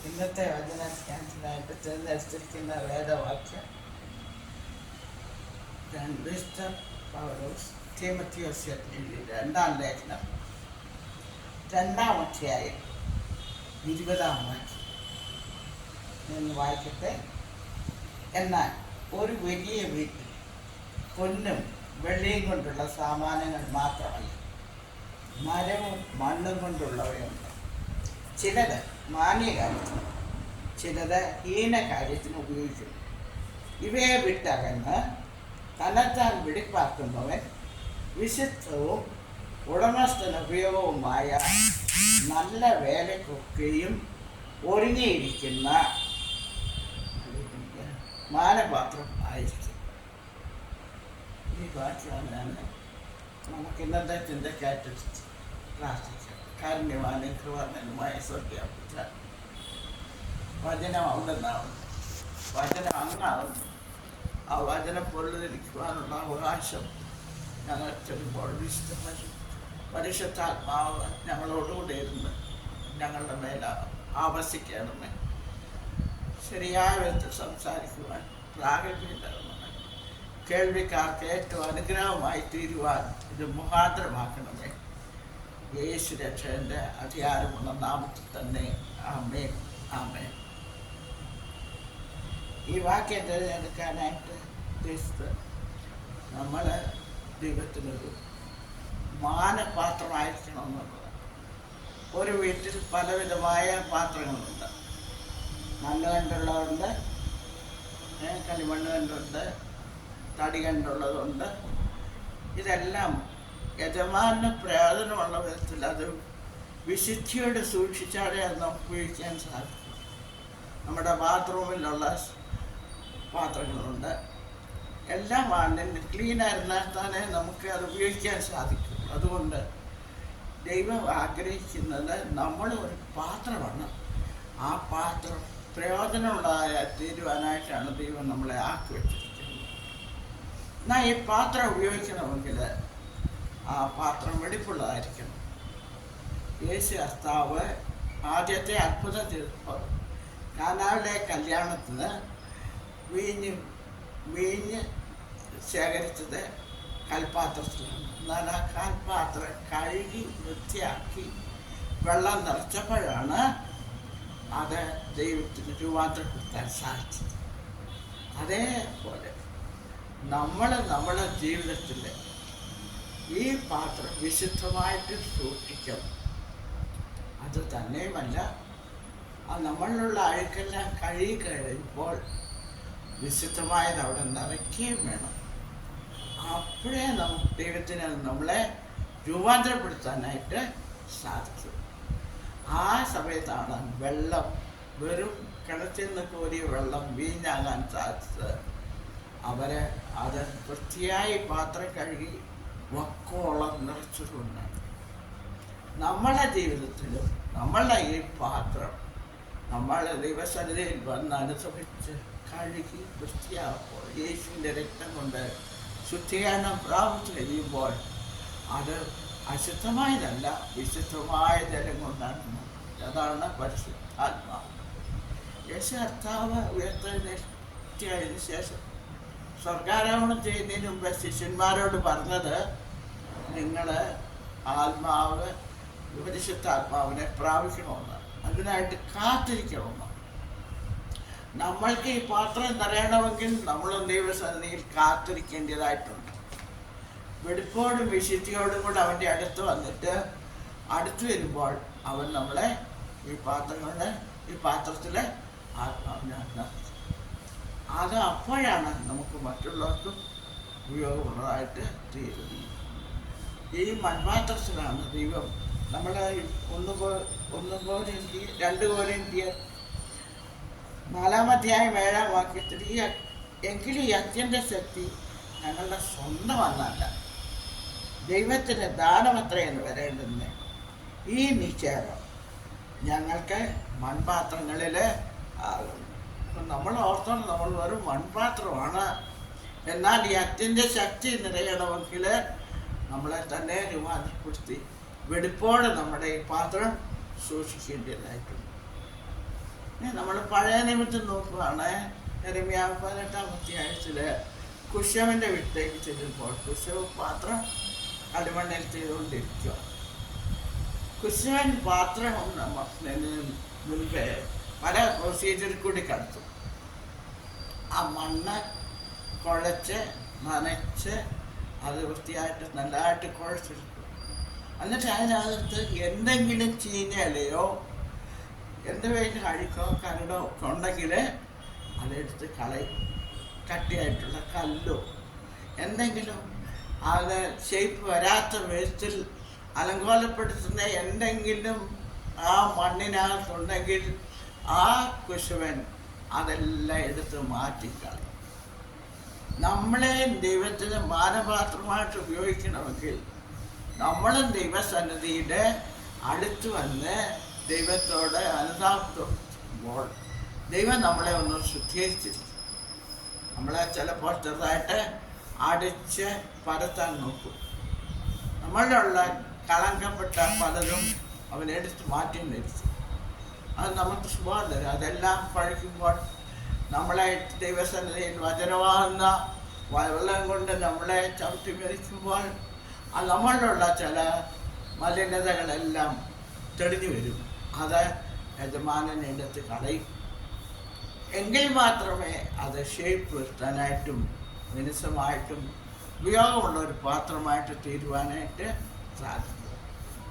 ഇന്നത്തെ വചനധ്യാനത്തിനായിട്ട് തിരഞ്ഞെടുത്തിരിക്കുന്ന വേദവാക്യം വിശുദ്ധ പൗലോസ് തീമോഥെയോസിന് രണ്ടാം ലേഖനം 2-ാം അധ്യായം 20-ാം വാക്യം എന്ന് വായിക്കട്ടെ. എന്നാൽ ഒരു വലിയ വീട്ടിൽ പൊന്നും വെള്ളിയും കൊണ്ടുള്ള സാമാനങ്ങൾ മാത്രമല്ല, മരവും മണ്ണും കൊണ്ടുള്ളവയുണ്ട്. ചിലത് മാന്യകാര്യത്തിന്, ചിലത് ഹീനകാര്യത്തിന് ഉപയോഗിക്കുന്നു. ഇവയെ വിട്ടകന്ന് തന്നെത്താൻ വെടിപ്പാക്കുന്നവൻ വിശുദ്ധവും ഉടമസ്ഥന ഉപയോഗവുമായ നല്ല വേലക്കൊക്കെയും ഒരുങ്ങിയിരിക്കുന്ന മാനപാത്രം ആയിരിക്കും. ഈ വാക്യമാണ് നമുക്ക് ഇന്നത്തെ ചിന്തയ്ക്കായിട്ട് പ്രാർത്ഥിക്കാം. കാരുണ്യവാനും കൃപാനനുമായ സ്വർഗ്ഗപിതാ, വചനം അവിടുന്നാവുന്നു, വചനം അങ്ങാവുന്നു. ആ വചനം പൊരുളിരിക്കുവാനുള്ള അവകാശം ഞങ്ങൾ ചെല്ലുമ്പോൾ പരിശുദ്ധാത്മാവ് ഞങ്ങളോടുകൂടെ ഇരുന്ന് ഞങ്ങളുടെ മേലെ ആവസിക്കണമേ. ശരിയായ വിധത്തിൽ സംസാരിക്കുവാൻ പ്രാഗൽഭ്യം തരണമേ. കേൾവിക്കാർക്ക് ഏറ്റവും അനുഗ്രഹമായി തീരുവാൻ ഇത് മുഖാന്തരമാക്കണമേ. യേശു രക്ഷകന്റെ അധികാരമുള്ള നാമത്തിൽ തന്നെ ആമേൻ, ആമേൻ. ഈ വാക്യം തിരഞ്ഞെടുക്കാനായിട്ട് ഉദ്ദേശിച്ചത് നമ്മൾ ദൈവത്തിനൊരു മാനപാത്രമായിരിക്കണം എന്നുള്ളതാണ്. ഒരു വീട്ടിൽ പലവിധമായ പാത്രങ്ങളുണ്ട്. മണ്ണ് കണ്ടുള്ളതുണ്ട്, കളിമണ്ണ് കണ്ടുണ്ട്, തടി കണ്ടുള്ളതുണ്ട്. ഇതെല്ലാം യജമാന പ്രയോജനമുള്ള വിധത്തിൽ അത് വിശുദ്ധിയോടെ സൂക്ഷിച്ചാലേ അത് നമുക്ക് ഉപയോഗിക്കാൻ സാധിക്കും. നമ്മുടെ ബാത്റൂമിലുള്ള പാത്രങ്ങളുണ്ട്. എല്ലാം ക്ലീനായിരുന്നാൽ തന്നെ നമുക്ക് അത് ഉപയോഗിക്കാൻ സാധിക്കും. അതുകൊണ്ട് ദൈവം ആഗ്രഹിക്കുന്നത് നമ്മൾ ഒരു പാത്രമാണ്. ആ പാത്രം പ്രയോജനമുള്ളതായ തീരുവാനായിട്ടാണ് ദൈവം നമ്മളെ ആക്കി വെച്ചിരിക്കുന്നത്. എന്നാൽ ഈ പാത്രം ഉപയോഗിക്കണമെങ്കിൽ ആ പാത്രം വെടിപ്പുള്ളതായിരിക്കണം. യേശു കർത്താവ് ആദ്യത്തെ അത്ഭുതം ചെയ്തപ്പോൾ കാനാവിലെ കല്യാണത്തിന് വീഞ്ഞ് ശേഖരിച്ചത് കൽപ്പാത്രത്തിലാണ്. എന്നാൽ ആ കൽപ്പാത്രം കഴുകി വൃത്തിയാക്കി വെള്ളം നിറച്ചപ്പോഴാണ് അത് ദൈവത്തിന് രൂപാന്തരപ്പെടുത്താൻ സാധിച്ചത്. അതേപോലെ നമ്മുടെ ജീവിതത്തിൽ ഈ പാത്രം വിശുദ്ധമായിട്ട് സൂക്ഷിക്കണം. അത് തന്നെയുമല്ല, നമ്മളിലുള്ള അഴുക്കെല്ലാം കഴുകി കഴിയുമ്പോൾ വിശുദ്ധമായത് അവിടെ നിറയ്ക്കുകയും വേണം. അപ്പോഴേ ദൈവത്തിന് നമ്മളെ രൂപാന്തരപ്പെടുത്താനായിട്ട് സാധിക്കും. ആ സമയത്താണ് വെള്ളം, വെറും കിണറ്റിൽ നിന്ന് കോരിയ വെള്ളം വീഞ്ഞാകാൻ സാധിച്ചത്. അത് വൃത്തിയായി പാത്രം കഴുകി വക്കോളം നിറച്ചതുകൊണ്ടാണ്. നമ്മളുടെ ജീവിതത്തിലും നമ്മളുടെ ഈ പാത്രം നമ്മളുടെ ദൈവസന്നിധിയിൽ വന്ന് അനുസരിച്ച് കഴുകി വൃത്തിയാക്കുമ്പോൾ, യേശുവിൻ്റെ രക്തം കൊണ്ട് ശുദ്ധീകരണം പ്രാപിച്ചു കഴിയുമ്പോൾ അത് അശുദ്ധമായതല്ല, വിശുദ്ധമായ ജലം കൊണ്ടാണ്. അതാണ് പരിശുദ്ധാത്മാവ്. യേശു കർത്താവ് ഉയർത്തെഴുന്നേറ്റതിന് ശേഷം സ്വർഗാരോഹണം ചെയ്യുന്നതിന് മുമ്പ് ശിഷ്യന്മാരോട് പറഞ്ഞത്, നിങ്ങൾ ആത്മാവ് പരിശുദ്ധാത്മാവിനെ പ്രാപിക്കണമെന്ന്, അതിനായിട്ട് കാത്തിരിക്കണമെന്ന്. നമ്മൾക്ക് ഈ പാത്രം നിറയണമെങ്കിൽ നമ്മളും ദൈവസന്നിധിയിൽ കാത്തിരിക്കേണ്ടതായിട്ടുണ്ട്. വെടിപ്പോടും വിശുദ്ധിയോടും കൂടെ അവൻ്റെ അടുത്ത് വന്നിട്ട് അടുത്ത് വരുമ്പോൾ അവൻ നമ്മളെ ഈ പാത്രത്തിൽ ആത്മാവിനെ നടത്തും. അത് അപ്പോഴാണ് നമുക്ക് മറ്റുള്ളവർക്കും ഉപയോഗമുള്ളതായിട്ട് തീരുന്നത്. ഈ മൺപാത്രത്തിലാണ് ദൈവം നമ്മളെ 2 കോരിന്ത്യർ 4-ാം അധ്യായം 7-ാം വാക്യത്തിൽ എങ്കിലും ഈ അത്യന്ത ശക്തി ഞങ്ങളുടെ സ്വന്തമല്ല, ദൈവത്തിന് ദാനമത്രയെന്ന് വരേണ്ടുന്ന ഈ നിക്ഷേപം ഞങ്ങൾക്ക് മൺപാത്രങ്ങളിൽ ആകുന്നു. അപ്പം നമ്മൾ ഓർത്തോളം നമ്മൾ വെറും മൺപാത്രമാണ്. എന്നാൽ ഈ അത്യന്ത ശക്തി നിറയണമെങ്കിൽ നമ്മളെ തന്നെ രൂപാന്തരപ്പെടുത്തി വെടിപ്പോടെ നമ്മുടെ ഈ പാത്രം സൂക്ഷിക്കേണ്ടതായിട്ടുണ്ട്. നമ്മൾ പഴയ നിമിത്തം നോക്കുകയാണ്. യെരമ്യാ 18-ാം അധ്യായത്തില് കുശവന്റെ വീട്ടിലേക്ക് ചെല്ലുമ്പോൾ കുശവ് പാത്രം കളിമണ്ണിൽ ചെയ്തുകൊണ്ടിരിക്കുക. കുശവൻ പാത്രം മുൻപേ പല പ്രൊസീജിയറിൽ കൂടി കടത്തും. ആ മണ്ണ് കുഴച്ച് നനച്ച് അത് വൃത്തിയായിട്ട് നല്ലതായിട്ട് കുഴച്ചെടുക്കും. എന്നിട്ട് അതിനകത്ത് എന്തെങ്കിലും ചീഞ്ഞലയോ എന്തെങ്കിലും അഴുക്കോ കരടോ ഒക്കെ ഉണ്ടെങ്കിൽ അതെടുത്ത് കളയും. കട്ടിയായിട്ടുള്ള കല്ലോ എന്തെങ്കിലും അത് ഷേപ്പ് വരാത്ത വേസ്റ്റിൽ അലങ്കോലപ്പെടുത്തുന്ന എന്തെങ്കിലും ആ മണ്ണിനകത്തുണ്ടെങ്കിൽ ആ കുശവൻ അതെല്ലാം എടുത്ത് മാറ്റിക്കളയും. നമ്മളെ ദൈവത്തിന് മാനപാത്രമായിട്ട് ഉപയോഗിക്കണമെങ്കിൽ നമ്മളും ദൈവസന്നിധിയുടെ അടുത്ത് വന്ന് ദൈവത്തോട് അനുതാപത്തോടുമ്പോൾ ദൈവം നമ്മളെ ഒന്ന് ശുദ്ധീകരിച്ചിരിക്കും. നമ്മളെ ചിലപ്പോൾ ചെറുതായിട്ട് അടിച്ച് പരത്താൻ നോക്കും. നമ്മളിലുള്ള കളങ്കപ്പെട്ട പലതും അവനെടുത്ത് മാറ്റിയിരിക്കും. അത് നമുക്ക് സുഖം തരും. അതെല്ലാം പഴിക്കുമ്പോൾ നമ്മളെ ദൈവസന്നിധിയിൽ വചനമാകുന്ന വെള്ളം കൊണ്ട് നമ്മളെ ചവിട്ടി മെതിക്കുമ്പോൾ അത് നമ്മളിലുള്ള ചില മലിനതകളെല്ലാം തെളിഞ്ഞു വരും. അത് യജമാനനെ എടുത്ത് കളയും. എങ്കിൽ മാത്രമേ അത് ഷേപ്പ് വരുത്താനായിട്ടും മിനുസമായിട്ടും ഉപയോഗമുള്ള ഒരു പാത്രമായിട്ട് തീരുവാനായിട്ട് സാധിക്കും.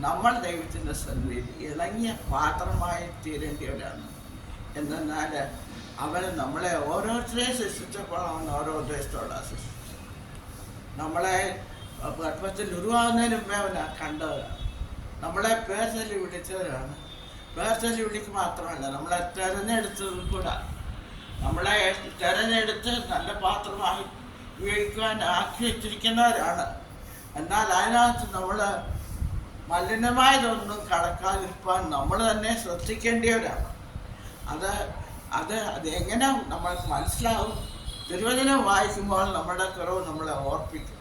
നമ്മൾ ദൈവത്തിൻ്റെ സന്നിധിയിൽ ഇണങ്ങിയ പാത്രമായി തീരേണ്ടവരാണ്. എന്നാൽ അവൻ നമ്മളെ ഓരോരുത്തരെയും സൃഷ്ടിച്ചപ്പോൾ അവൻ ഓരോ ഉദ്ദേശത്തോടാണ് സൃഷ്ടിച്ചത്. നമ്മളെ ഗർഭത്തിൽ ഉരുവാകുന്നതിന് മുമ്പേ അവനെ കണ്ടവരാണ്. നമ്മളെ പേർ ചൊല്ലി വിളിച്ചവരാണ്. പേർ ചൊല്ലി വിളിക്ക് മാത്രമല്ല, നമ്മളെ തിരഞ്ഞെടുത്തതും കൂടെ. നമ്മളെ തിരഞ്ഞെടുത്ത് നല്ല പാത്രമായി ഉപയോഗിക്കുവാൻ ആക്കി വെച്ചിരിക്കുന്നവരാണ്. എന്നാൽ അതിനകത്ത് നമ്മൾ മലിനമായതൊന്നും കടക്കാതിരിക്കാൻ നമ്മൾ തന്നെ ശ്രദ്ധിക്കേണ്ടവരാണ്. അത് എങ്ങനെ നമ്മൾക്ക് മനസ്സിലാവും? തിരുവചനം വായിക്കുമ്പോൾ നമ്മുടെ കുറവ് നമ്മളെ ഓർപ്പിക്കും.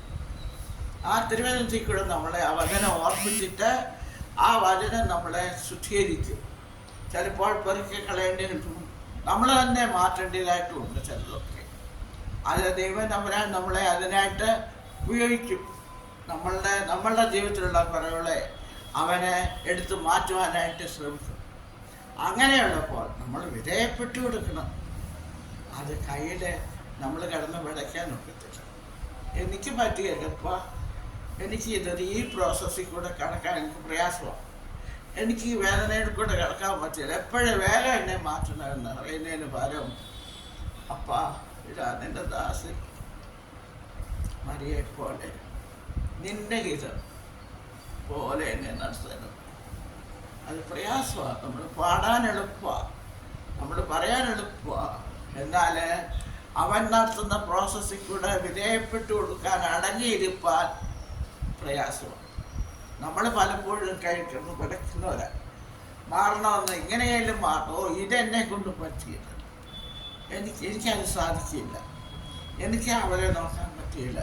ആ തിരുവചനത്തിൽ കൂടെ നമ്മളെ ആ വചനം ഓർപ്പിച്ചിട്ട് ആ വചനം നമ്മളെ ശുദ്ധീകരിക്കും. ചിലപ്പോൾ പെറുക്കി കളയേണ്ടതിനും നമ്മൾ തന്നെ മാറ്റേണ്ടതായിട്ടുമുണ്ട് ചിലതൊക്കെ. അത് ദൈവം നമ്മളെ അതിനായിട്ട് ഉപയോഗിക്കും. നമ്മളുടെ ജീവിതത്തിലുള്ള കുറവുകളെ അവനെ എടുത്ത് മാറ്റുവാനായിട്ട് ശ്രമിക്കും. അങ്ങനെയുള്ളപ്പോൾ നമ്മൾ വിധേയപ്പെട്ടു കൊടുക്കണം. അത് കയ്യിൽ നമ്മൾ കിടന്ന് വിളയ്ക്കാൻ ഒക്കത്തില്ല. എനിക്ക് പറ്റിയല്ലപ്പോൾ എനിക്ക് ഈ പ്രോസസ്സിൽ കൂടെ കടക്കാൻ എനിക്ക് പ്രയാസമാണ്. എനിക്ക് ഈ വേദനയിൽ കൂടെ കിടക്കാൻ പറ്റില്ല. എപ്പോഴും വേഗം എന്നെ മാറ്റണമെന്ന് അറിയുന്നതിന് പകരം അപ്പാ ഇതാ നിന്റെ ദാസൻ മരിയെ പോലെ നിന്റെ ഹിതം പോലെ എന്നെ നടത്തണം. അത് പ്രയാസമാണ്. നമ്മൾ പാടാൻ എളുപ്പമാണ്, നമ്മൾ പറയാൻ എളുപ്പമാണ്. എന്നാൽ അവൻ നടത്തുന്ന പ്രോസസ്സിൽ കൂടെ വിധേയപ്പെട്ടു കൊടുക്കാൻ അടങ്ങിയിരിക്കാൻ പ്രയാസമാണ്. നമ്മൾ പലപ്പോഴും കഴിക്കുന്നു പഠിക്കുന്നവരാണ്. മാറണമെന്ന് ഇങ്ങനെയായാലും മാറണോ, ഇതെന്നെ കൊണ്ട് പറ്റിയില്ല, എനിക്കത് സാധിക്കില്ല, എനിക്ക് അവരെ നോക്കാൻ പറ്റിയില്ല,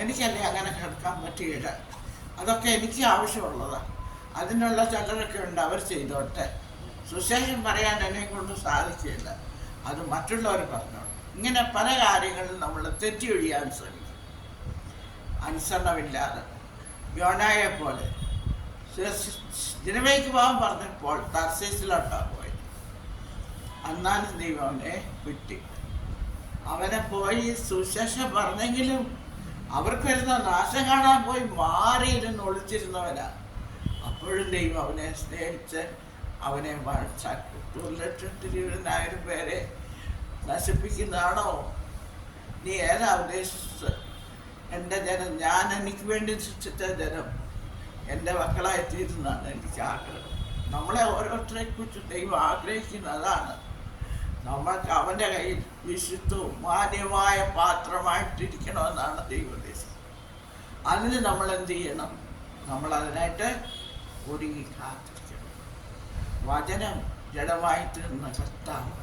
എനിക്കല്ലേ അങ്ങനെ കിടക്കാൻ പറ്റിയില്ല. അതൊക്കെ എനിക്ക് ആവശ്യമുള്ളതാണ്. അതിനുള്ള ചിലരൊക്കെ ഉണ്ട്, അവർ ചെയ്തോട്ടെ. സുശേഷം പറയാൻ എന്നെ കൊണ്ട് സാധിക്കില്ല, അത് മറ്റുള്ളവർ പറഞ്ഞോളൂ. ഇങ്ങനെ പല കാര്യങ്ങളും നമ്മൾ തെറ്റി ഒഴിയാൻ ശ്രമിക്കും. അനുസരണമില്ലാതെ യോനായെ പോലെ നിനവേക്ക് പോകാൻ പറഞ്ഞപ്പോൾ തർശീസിലോട്ടാണ് പോയത്. അന്നാലും ദൈവം അവനെ വിട്ടി. അവനെ പോയി സുശേഷം പറഞ്ഞെങ്കിലും അവർക്ക് വരുന്ന നാശം കാണാൻ പോയി മാറിയിരുന്ന് ഒളിച്ചിരുന്നവനാണ്. അപ്പോഴും ദൈവം അവനെ സ്നേഹിച്ച് അവനെ വാഴ്ചാക്കി. 1,20,000 പേരെ നശിപ്പിക്കുന്നതാണോ നീ ഏതാ ഉദ്ദേശിച്ചത്? എൻ്റെ ജനം, ഞാൻ എനിക്ക് വേണ്ടി സൃഷ്ടിച്ച ജനം എൻ്റെ മക്കളായിത്തീരുന്നതാണ് എനിക്ക് ആഗ്രഹം. നമ്മളെ ഓരോരുത്തരെ കുറിച്ച് ദൈവം ആഗ്രഹിക്കുന്നതാണ്. നമ്മൾക്ക് അവൻ്റെ കയ്യിൽ വിശുദ്ധവും മാന്യമായ പാത്രമായിട്ടിരിക്കണമെന്നാണ് ദൈവം ഉദ്ദേശിച്ചത്. അതിന് നമ്മൾ എന്ത് ചെയ്യണം? നമ്മൾ അതിനായിട്ട് ഒരുങ്ങി കാത്തിരിക്കണം. വചനം ജഡമായിത്തീർന്ന കർത്താവ്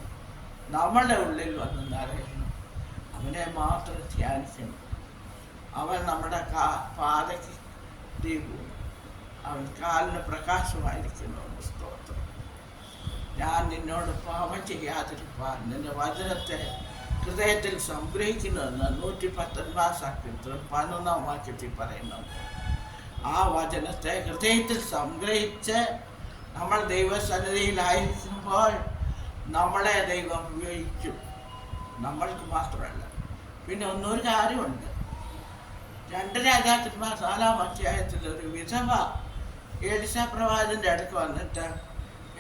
നമ്മളുടെ ഉള്ളിൽ വന്ന് നിറയണം. അവനെ മാത്രം ധ്യാനിക്കണം. അവൻ നമ്മുടെ പാതയ്ക്ക് ദീപവും അവൻ കാലിന് പ്രകാശമായിരിക്കുന്നു. സ്തോത്രം. ഞാൻ നിന്നോട് പാപം ചെയ്യാതിരിപ്പാൻ നിന്റെ വചനത്തെ ഹൃദയത്തിൽ സംഗ്രഹിക്കുന്നുവെന്ന് 119 സങ്കീർത്തനം 11 വാക്യത്തിൽ പറയുന്നുണ്ട്. ആ വചനത്തെ ഹൃദയത്തിൽ സംഗ്രഹിച്ച് നമ്മൾ ദൈവസന്നിധിയിലായിരിക്കുമ്പോൾ നമ്മളെ ദൈവം ഉപയോഗിക്കും. നമ്മൾക്ക് മാത്രമല്ല. പിന്നെ ഒന്നൊരു കാര്യമുണ്ട്. 2 രാജാക്കന്മാർ 4-ാം അധ്യായത്തിൽ ഒരു വിധവ എലിശാ പ്രവാചകൻ്റെ അടുക്ക് വന്നിട്ട്,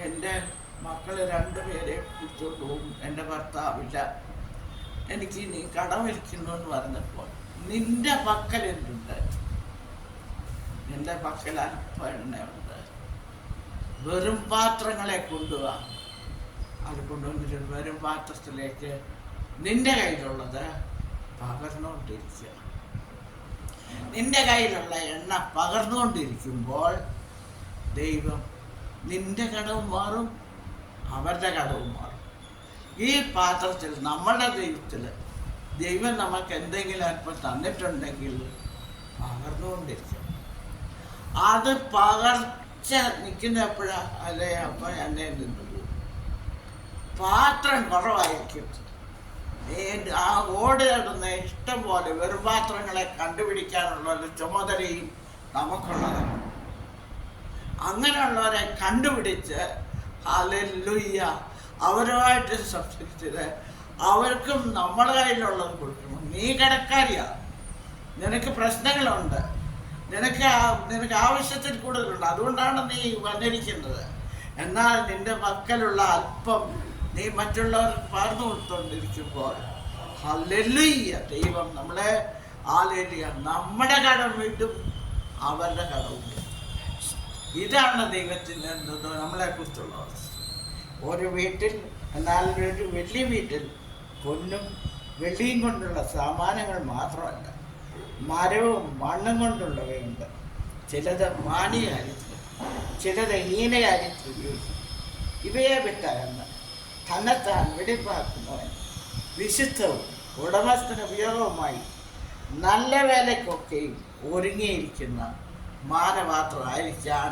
എൻ്റെ മക്കൾ 2 പേരെ പിടിച്ചോണ്ട് പോകും, എൻ്റെ ഭർത്താവില്ല, എനിക്ക് നീ കടമിരിക്കുന്നു എന്ന് പറഞ്ഞപ്പോൾ, നിന്റെ പക്കൽ എന്തുണ്ട്? എൻ്റെ പക്കൽ അല്പം എണ്ണയുണ്ട്, വെറും പാത്രങ്ങളെ കൊണ്ടുപോവാ. അത് കൊണ്ടുവന്നിട്ട് വെറും പാത്രത്തിലേക്ക് നിന്റെ കയ്യിലുള്ളത് പകർന്നുകൊണ്ടിരിക്കുക. നിന്റെ കയ്യിലുള്ള എണ്ണ പകർന്നുകൊണ്ടിരിക്കുമ്പോൾ ദൈവം നിന്റെ കടവും മാറും, അവരുടെ കടവും മാറും. ഈ പാത്രത്തിൽ, നമ്മളുടെ ദൈവം നമുക്ക് എന്തെങ്കിലും അല്പം തന്നിട്ടുണ്ടെങ്കിൽ പകർന്നുകൊണ്ടിരിക്കും. അത് പകർച്ച നിൽക്കുന്ന എപ്പോഴാ? അല്ലേ, അപ്പം എന്നെ നിന്ന് പോകും. പാത്രം കുറവായിരിക്കും. ആ ഓട് കിടന്ന ഇഷ്ടം പോലെ വെറും പാത്രങ്ങളെ കണ്ടുപിടിക്കാനുള്ള ഒരു ചുമതലയും നമുക്കുള്ളതാണ്. അങ്ങനെയുള്ളവരെ കണ്ടുപിടിച്ച് ഹല്ലേലൂയ അവരുമായിട്ട് സംസാരിച്ചത് അവർക്കും നമ്മളെ കയ്യിലുള്ളത് കൊടുക്കണം. നീ കടക്കാരിയാ, നിനക്ക് പ്രശ്നങ്ങളുണ്ട്, നിനക്ക് ആവശ്യത്തിൽ കൂടുതലുണ്ട്, അതുകൊണ്ടാണ് നീ വന്നിരിക്കുന്നത്. എന്നാൽ നിന്റെ മക്കളുള്ള അല്പം നീ മറ്റുള്ളവർക്ക് പകർന്നു കൊടുത്തുകൊണ്ടിരിക്കുമ്പോൾ ഹല്ലേലൂയ ദൈവം നമ്മളെ ഹല്ലേലൂയ നമ്മുടെ കടം വീട്ടും, അവരുടെ കടവും. ഇതാണ് ദൈവത്തിൻ്റെ നമ്മളെ കുറിച്ചുള്ള അവസ്ഥ. ഒരു വീട്ടിൽ, എന്നാൽ ഒരു വലിയ വീട്ടിൽ പൊന്നും വെള്ളിയും കൊണ്ടുള്ള സാമാനങ്ങൾ മാത്രമല്ല, മരവും മണ്ണും കൊണ്ടുള്ളവയുണ്ട്. ചിലത് മാന്യ കാര്യത്തിൽ, ചിലത് ഹീന കാര്യത്തിൽ ഉപയോഗിക്കും. ഇവയെ വിട്ടകന്ന് തന്നെത്താൻ വെടിപ്പാക്കുന്നവൻ വിശുദ്ധവും ഉടമസ്ഥന് ഉപയോഗവുമായി നല്ല വേലയ്ക്കൊക്കെയും ഒരുങ്ങിയിരിക്കുന്ന മാനപാത്രമായിരിക്കാൻ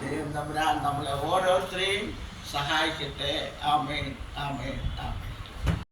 ദൈവം തമ്പുരാൻ നമ്മളെ ഓരോരുത്തരെയും സഹായിക്കട്ടെ. ആമേൻ, ആമേൻ, ആമേൻ.